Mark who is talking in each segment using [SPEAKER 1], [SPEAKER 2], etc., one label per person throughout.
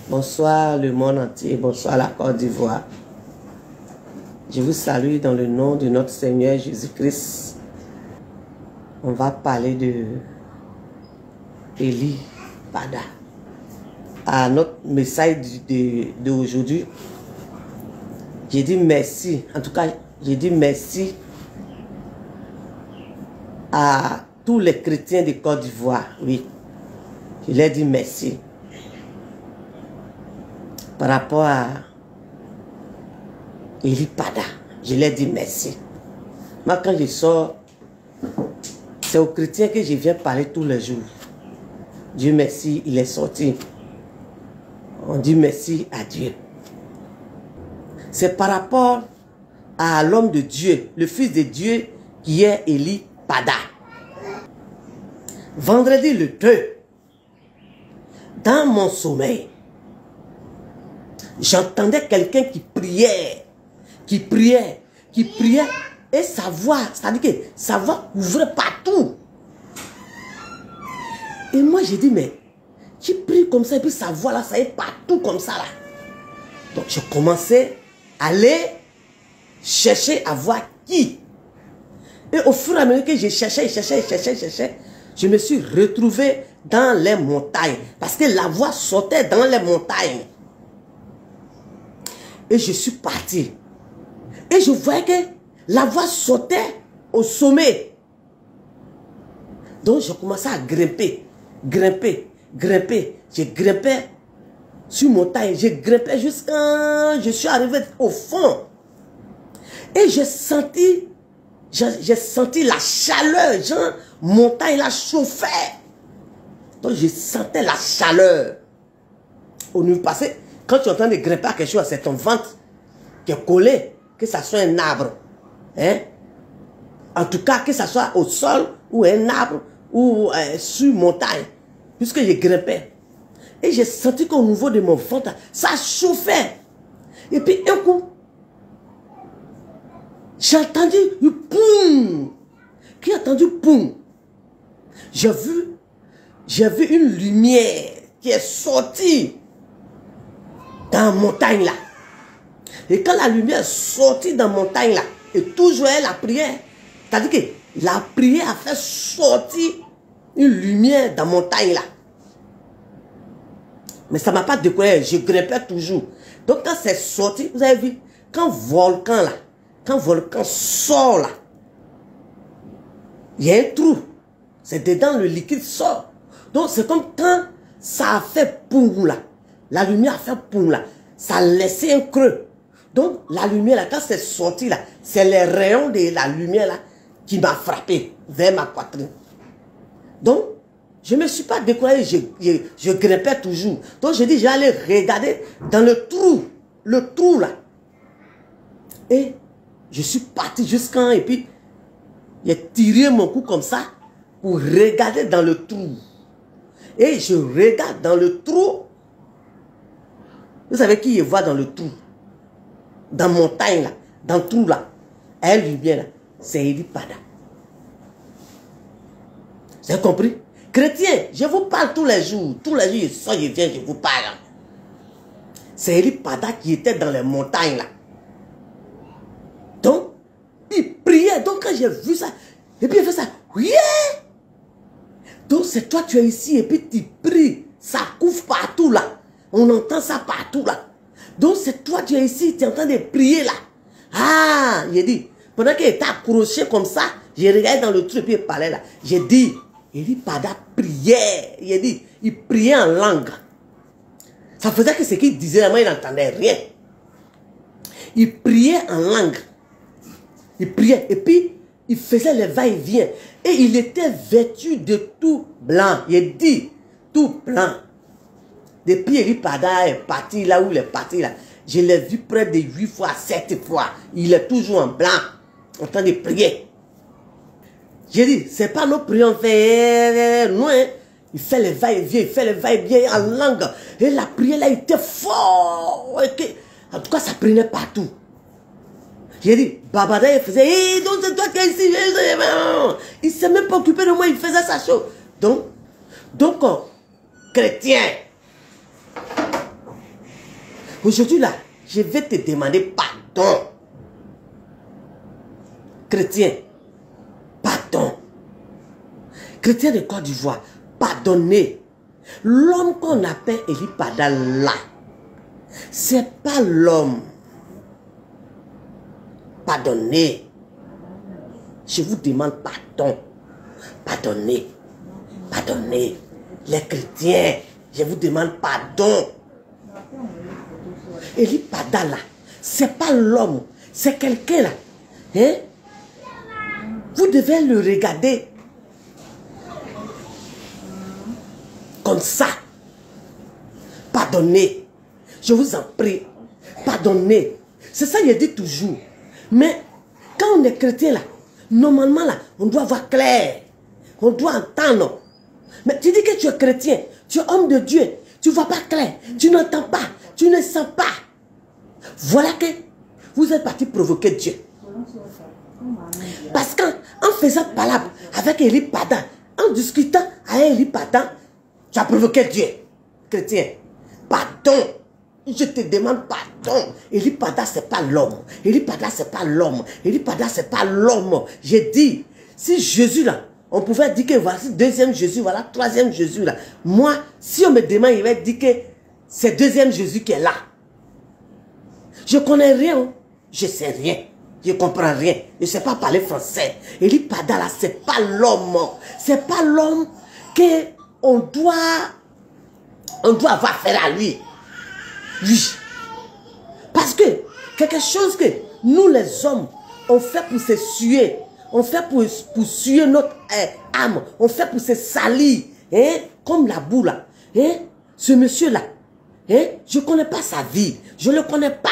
[SPEAKER 1] Bonsoir le monde entier, bonsoir la Côte d'Ivoire. Je vous salue dans le nom de notre Seigneur Jésus-Christ. On va parler de Eli Pada. À notre message d'aujourd'hui, j'ai dit merci. En tout cas, j'ai dit merci à tous les chrétiens de Côte d'Ivoire. Oui, je leur dis merci. Par rapport à Eli Pada, je leur dis merci. Moi, quand je sors, c'est aux chrétiens que je viens parler tous les jours. Dieu merci, il est sorti. On dit merci à Dieu. C'est par rapport à l'homme de Dieu, le fils de Dieu, qui est Eli Pada. Vendredi le 2, dans mon sommeil, j'entendais quelqu'un qui priait, et sa voix, c'est-à-dire que sa voix couvrait partout. Et moi j'ai dit, mais tu pries comme ça, et puis sa voix là, ça est partout comme ça là. Donc je commençais à aller chercher à voir qui. Et au fur et à mesure que je cherchais, je me suis retrouvé dans les montagnes. Parce que la voix sortait dans les montagnes. Et je suis parti. Et je voyais que la voix sortait au sommet. Donc je commençais à grimper. Je grimpais sur montagne. Je grimpais jusqu'à... Je suis arrivé au fond. Et j'ai senti la chaleur. Genre, montagne la chauffait. Donc je sentais la chaleur. Au niveau passé, quand tu es en train de grimper à quelque chose, c'est ton ventre qui est collé, que ça soit un arbre. Hein? En tout cas, que ça soit au sol, ou un arbre, ou sur montagne. Puisque je grimpais. Et j'ai senti qu'au niveau de mon ventre, ça chauffait. Et puis, un coup, j'ai entendu un poum. Qui a entendu poum? J'ai vu une lumière qui est sortie dans la montagne là. Et quand la lumière est sortie dans la montagne là, et toujours la prière, c'est-à-dire que la prière a fait sortir une lumière dans la montagne là. Mais ça ne m'a pas découragé, je grimpais toujours. Donc quand c'est sorti, vous avez vu, quand volcan sort là, il y a un trou. C'est dedans, le liquide sort. Donc c'est comme quand ça a fait poum là. La lumière a fait poum là. Ça a laissé un creux. Donc la lumière là, quand c'est sorti là, c'est les rayons de la lumière là qui m'a frappé vers ma poitrine. Donc, je ne me suis pas découragé, je grimpais toujours. Donc je dis, j'allais regarder dans le trou là. Et je suis parti jusqu'en, et puis j'ai tiré mon cou comme ça pour regarder dans le trou. Et je regarde dans le trou. Vous savez qui je vois dans le trou? Dans la montagne là, dans le trou là. Elle lui vient là. C'est Eli Pada. Vous avez compris? Chrétien, je vous parle tous les jours. Tous les jours, je viens, je vous parle. C'est Eli Pada qui était dans les montagnes là. Donc, il priait. Donc, quand j'ai vu ça, et puis il fait ça. Oui! Donc, c'est toi, tu es ici, et puis tu pries. Ça couvre partout là. On entend ça partout là. Donc, c'est toi, tu es ici, tu es en train de prier là. Ah, j'ai dit, pendant qu'il était accroché comme ça, j'ai regardé dans le truc, puis il parlait là. J'ai dit, Eli Pada priait. J'ai dit, il priait en langue. Ça faisait que ce qu'il disait, moi, il n'entendait rien. Il priait en langue. Il priait, et puis, il faisait les va-et-vient. Et il était vêtu de tout blanc. Il dit, tout blanc. Depuis Eli Pada est parti là où il est parti là, je l'ai vu près de 8 fois, 7 fois. Il est toujours en blanc, en train de prier. J'ai dit, c'est pas nos prières, on fait loin. Il fait les va-et-vient, en langue. Et la prière là était fort. En tout cas, ça prenait partout. J'ai dit, Babada, il faisait, hey, donc c'est toi qui es ici. Il ne s'est même pas occupé de moi, il faisait sa chose. Donc, chrétien, Aujourd'hui là, je vais te demander pardon. Chrétien, pardon. Chrétien de Côte d'Ivoire, pardonnez. L'homme qu'on appelle Eli Pada là, c'est pas l'homme. Pardonnez. Je vous demande pardon. Pardonnez. Pardonnez. Les chrétiens, je vous demande pardon. Eli Pada là, c'est pas l'homme, c'est quelqu'un là. Hein? Vous devez le regarder comme ça. Pardonnez. Je vous en prie. Pardonnez. C'est ça que je dis toujours. Mais quand on est chrétien là, normalement là, on doit voir clair. On doit entendre. Mais tu dis que tu es chrétien, tu es homme de Dieu, tu ne vois pas clair, tu n'entends pas, tu ne sens pas. Voilà que vous êtes parti provoquer Dieu. Parce qu'en faisant palabre avec Eli Pada, en discutant avec Eli Pada, tu as provoqué Dieu. Chrétien, pardon. Je te demande pardon. Eli Pada, ce n'est pas l'homme. Eli Pada, ce n'est pas l'homme. Eli Pada, ce n'est pas l'homme. J'ai dit, si Jésus là, on pouvait dire que voici deuxième Jésus, voilà troisième Jésus là. Moi, si on me demande, il va dire que c'est deuxième Jésus qui est là. Je ne connais rien. Je ne sais rien. Je ne comprends rien. Je ne sais pas parler français. Eli Pada là, ce n'est pas l'homme. Ce n'est pas l'homme qu'on doit avoir affaire à lui. Oui. Parce que quelque chose que nous les hommes, on fait pour se suer. On fait pour suer notre âme. On fait pour se salir. Hein? Comme la boue là. Hein? Ce monsieur-là. Hein? Je ne connais pas sa vie. Je ne le connais pas.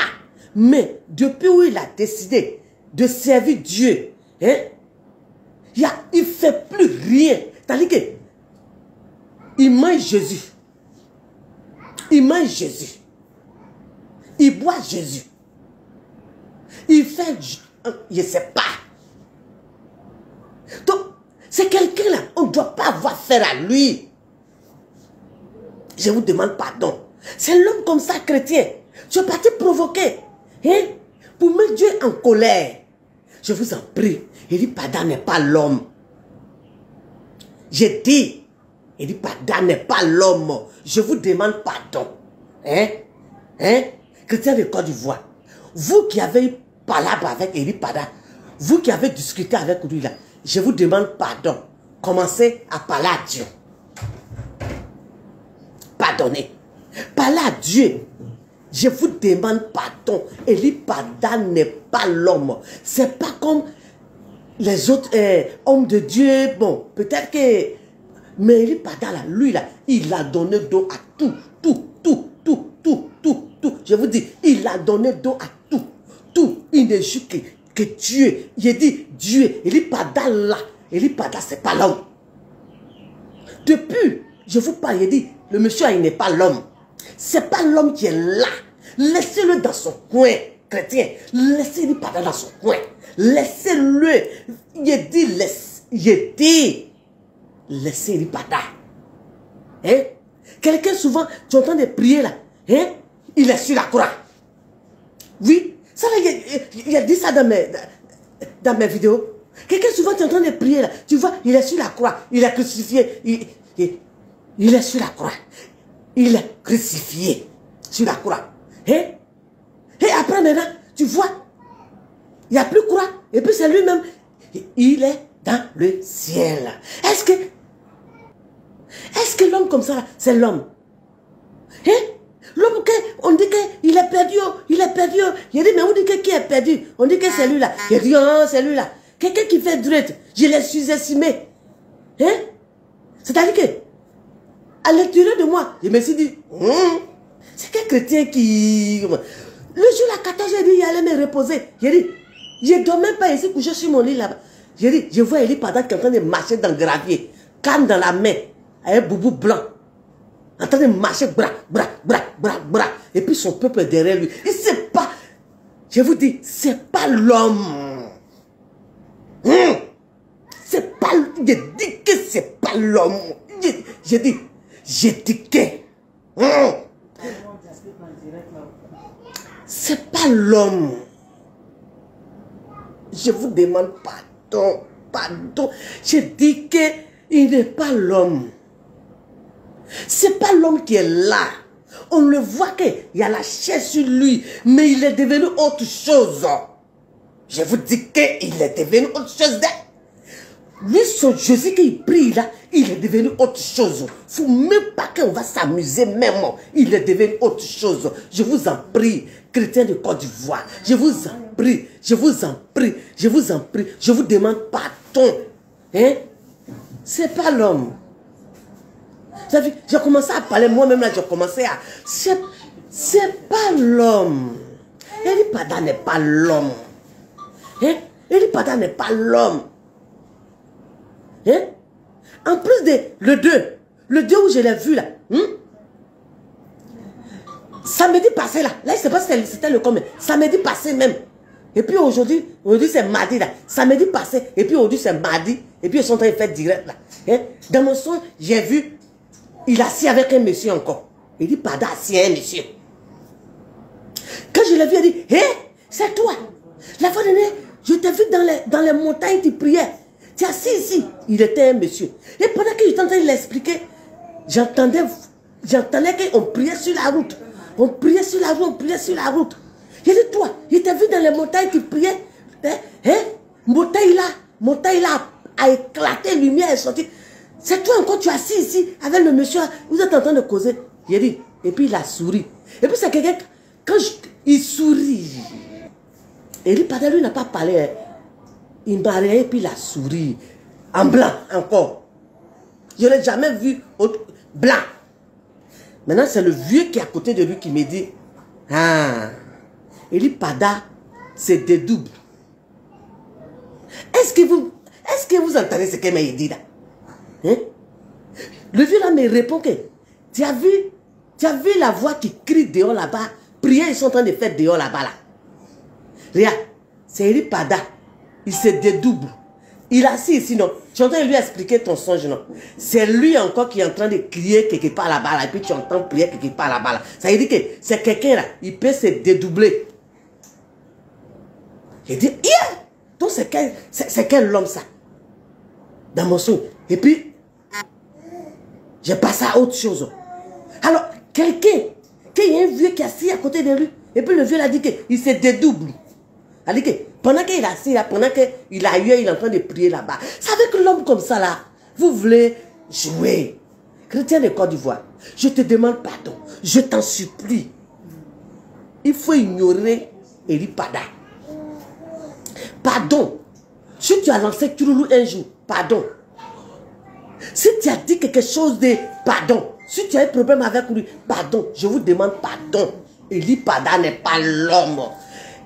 [SPEAKER 1] Mais depuis où il a décidé de servir Dieu, hein? Il ne fait plus rien. C'est-à-dire que il mange Jésus. Il mange Jésus. Il boit Jésus. Il fait... Je ne sais pas. Donc, c'est quelqu'un là, on ne doit pas avoir affaire à lui. Je vous demande pardon. C'est l'homme comme ça, chrétien. Tu es parti provoquer. Hein? Pour mettre Dieu en colère. Je vous en prie. Eli Pada n'est pas l'homme. J'ai dit, Eli Pada n'est pas l'homme. Je vous demande pardon. Hein? Hein? Chrétien de Côte d'Ivoire, vous qui avez eu palabre avec Eli Pada, vous qui avez discuté avec lui là, je vous demande pardon. Commencez à parler à Dieu. Pardonnez. Parlez à Dieu. Je vous demande pardon. Eli Pada n'est pas l'homme. C'est pas comme les autres hommes de Dieu. Bon, peut-être que... Mais Eli Pada là, lui là, il a donné dos à tout. Je vous dis, il a donné dos à tout. Tout. Il ne joue que Dieu. Il dit Dieu. Eli Pada là. Eli Pada, c'est pas l'homme. Depuis, je vous parle, il dit, le monsieur, il n'est pas l'homme. C'est pas l'homme qui est là. Laissez-le dans son coin, chrétien. Laissez Eli Pada dans son coin. Laissez-le. Il dit, laissez Eli Pada. Hein? Quelqu'un souvent, tu entends des prières là. Hein? Il est sur la croix. Oui. Ça là, il a dit ça dans mes vidéos. Quelqu'un souvent, tu entends des prières là. Tu vois, il est sur la croix. Il est crucifié. Il est sur la croix. Il est crucifié sur la croix. Hein? Et après maintenant, tu vois, il n'y a plus croix. Et puis c'est lui-même. Il est dans le ciel. Est-ce que l'homme comme ça, c'est l'homme? Hein? L'homme, on dit qu'il est perdu, il est perdu. Il dit, mais on dit que qui est perdu? On dit que c'est lui là. Il dit, oh, c'est lui là. Quelqu'un qui fait droite, je l'ai sous-estimé. Hein? C'est-à-dire que, à l'intérieur de moi, je me suis dit, c'est quel chrétien qui... Le jour là, 14, j'ai dit, il allait me reposer. J'ai dit, je ne dors même pas ici, couché sur mon lit là-bas. J'ai dit, je vois Eli Pada qui est en train de marcher dans le gravier, canne dans la main, avec un boubou blanc. En train de marcher, bras. Et puis son peuple est derrière lui. Et c'est pas, je vous dis, c'est pas l'homme. C'est pas, je dis que c'est pas l'homme. J'ai dit que. C'est pas l'homme. Je vous demande pardon. Pardon. Je dis qu'il n'est pas l'homme. C'est pas l'homme qui est là. On le voit qu'il y a la chair sur lui, mais il est devenu autre chose. Je vous dis qu'il est devenu autre chose. Lui, son Jésus qu'il prie là, il est devenu autre chose. Il ne faut même pas qu'on va s'amuser même. Il est devenu autre chose. Je vous en prie, chrétiens de Côte d'Ivoire. Je vous en prie, je vous en prie, je vous en prie. Je vous demande pardon. Hein? C'est pas l'homme. J'ai commencé à parler moi-même là, j'ai commencé à... C'est pas l'homme. Eli Pada n'est pas l'homme. Hein? Eli Pada n'est pas l'homme. Hein? En plus de le 2 où je l'ai vu là, samedi passé là, je ne sais pas si c'était le combien, samedi passé même. Et puis aujourd'hui c'est mardi là, samedi passé, et puis aujourd'hui c'est mardi, et puis ils sont en train de faire direct là. Hein? Dans mon son, j'ai vu, il est assis avec un monsieur encore. Il dit, Pada assis un monsieur. Quand je l'ai vu, il dit, hé, c'est toi. La fois dernière, je t'ai vu dans les montagnes, tu priais. Tu es assis ici. Il était un monsieur. Et pendant que j'étais en train de l'expliquer, j'entendais qu'on priait sur la route. On priait sur la route, on priait sur la route. Il dit, toi, il t'a vu dans les montagnes, tu priais. Montagne là a éclaté, lumière est sortie. C'est toi encore, tu es assis ici avec le monsieur, vous êtes en train de causer. Il dit, et puis il a souri. Et puis c'est quelqu'un, il sourit. Et lui, pendant lui, n'a pas parlé. Il m'a regardé et puis il a souri. En blanc, encore. Je ne l'ai jamais vu blanc. Maintenant, c'est le vieux qui est à côté de lui qui me dit, ah, Eli Pada, c'est des doubles. Est-ce que vous entendez ce qu'il m'a dit là? Hein? Le vieux là me répond que, tu as vu la voix qui crie dehors là-bas, prier, ils sont en train de faire dehors là-bas là. Regarde, c'est Eli Pada. Il se dédouble. Il est assis ici, non. Tu entends lui expliquer ton songe, non. C'est lui encore qui est en train de crier quelque part là-bas, là, et puis tu entends prier quelque part là-bas. Là. Ça veut dire que c'est quelqu'un là, il peut se dédoubler. Il dit, yeah! Donc c'est quel homme ça? Dans mon songe. Et puis, j'ai passé à autre chose. Alors, quelqu'un, qu'il y a un vieux qui est assis à côté de lui, et puis le vieux a dit qu'il se dédouble. Il a dit que pendant qu'il est assis là, pendant qu'il a eu, il est en train de prier là-bas. C'est avec l'homme comme ça là, vous voulez jouer. Chrétien de Côte d'Ivoire, je te demande pardon, je t'en supplie. Il faut ignorer Eli Pada. Pardon. Si tu as lancé Tuloulou un jour, pardon. Si tu as dit quelque chose de pardon, si tu as un problème avec lui, pardon, je vous demande pardon. Eli Pada n'est pas l'homme.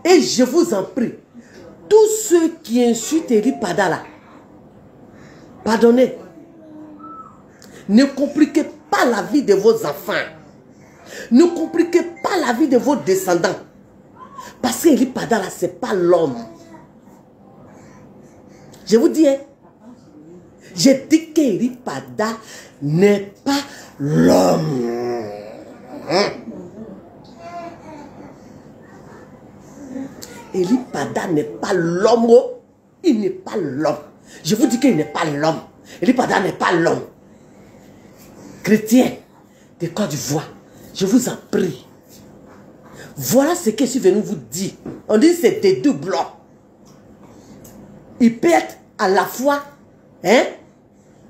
[SPEAKER 1] Et je vous en prie, tous ceux qui insultent Eli Pada là, pardonnez. Ne compliquez pas la vie de vos enfants. Ne compliquez pas la vie de vos descendants. Parce que Eli Pada là, ce n'est pas l'homme. Je vous dis, hein, j'ai dit qu'Eli Pada n'est pas l'homme. Eli Pada n'est pas l'homme. Il n'est pas l'homme. Je vous dis qu'il n'est pas l'homme. Eli Pada n'est pas l'homme. Chrétien de Côte d'Ivoire, je vous en prie. Voilà ce que je suis venu vous dire. On dit que c'est des deux blocs. Il peut être à la fois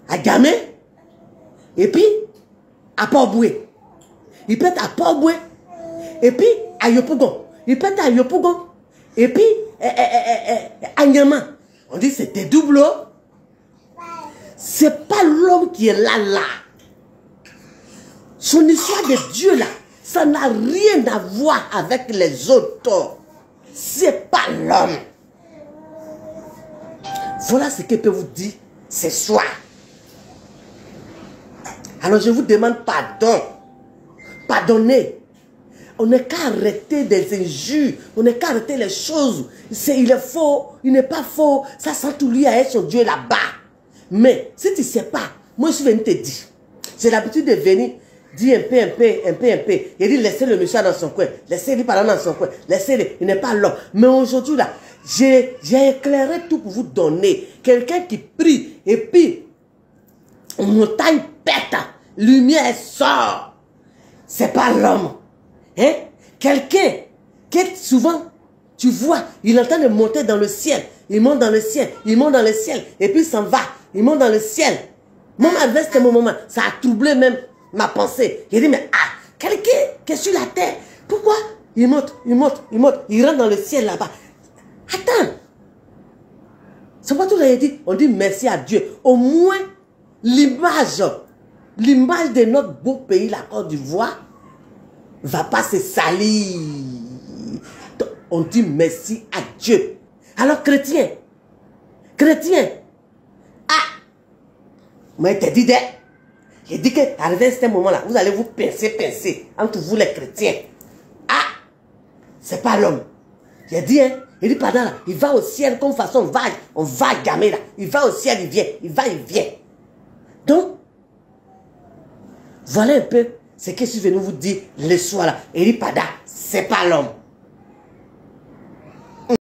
[SPEAKER 1] à Gamé et puis à Port-Boué. Il peut être à Port-Boué et puis à Yopougon. Il peut être à Yopougon et puis à Nyama. On dit que c'est des doubles. C'est pas l'homme qui est là. Son histoire de Dieu là, ça n'a rien à voir avec les autres. C'est pas l'homme. Voilà ce que je peux vous dire ce soir. Alors je vous demande pardon. Pardonnez. On n'est qu'à arrêter des injures. On n'est qu'à arrêter les choses. Il est faux. Il n'est pas faux. Ça sent tout lié à son Dieu là-bas. Mais si tu ne sais pas, moi je suis venu te dire. J'ai l'habitude de venir. dit un peu. Il dit, laissez le monsieur dans son coin. Laissez-le parler dans son coin. Laissez-le, il n'est pas l'homme. Mais aujourd'hui, là, j'ai éclairé tout pour vous donner. Quelqu'un qui prie, et puis, montagne pète, lumière sort. C'est pas l'homme. Hein? Quelqu'un qui est souvent, tu vois, il est en train de monter dans le ciel. Il monte dans le ciel, il monte dans le ciel, et puis il s'en va. Il monte dans le ciel. Moi, avec ce moment, ça a troublé même ma pensée. J'ai dit, mais quelqu'un qui est sur la terre, pourquoi il monte, il rentre dans le ciel là-bas. Attends. C'est pourquoi tout le monde dit, on dit merci à Dieu. Au moins, l'image de notre beau pays, la Côte d'Ivoire, va pas se salir. Donc, on dit merci à Dieu. Alors, chrétien, moi, je te dis, j'ai dit qu'arrivé à ce moment-là, vous allez vous pincer entre vous les chrétiens. C'est pas l'homme. J'ai dit, il dit, pardon, là, il va au ciel comme façon, on va gamer là. Il va au ciel, il vient, il vient. Donc, voilà un peu ce que je suis venu vous dire le soir là. Il dit, pardon, c'est pas l'homme.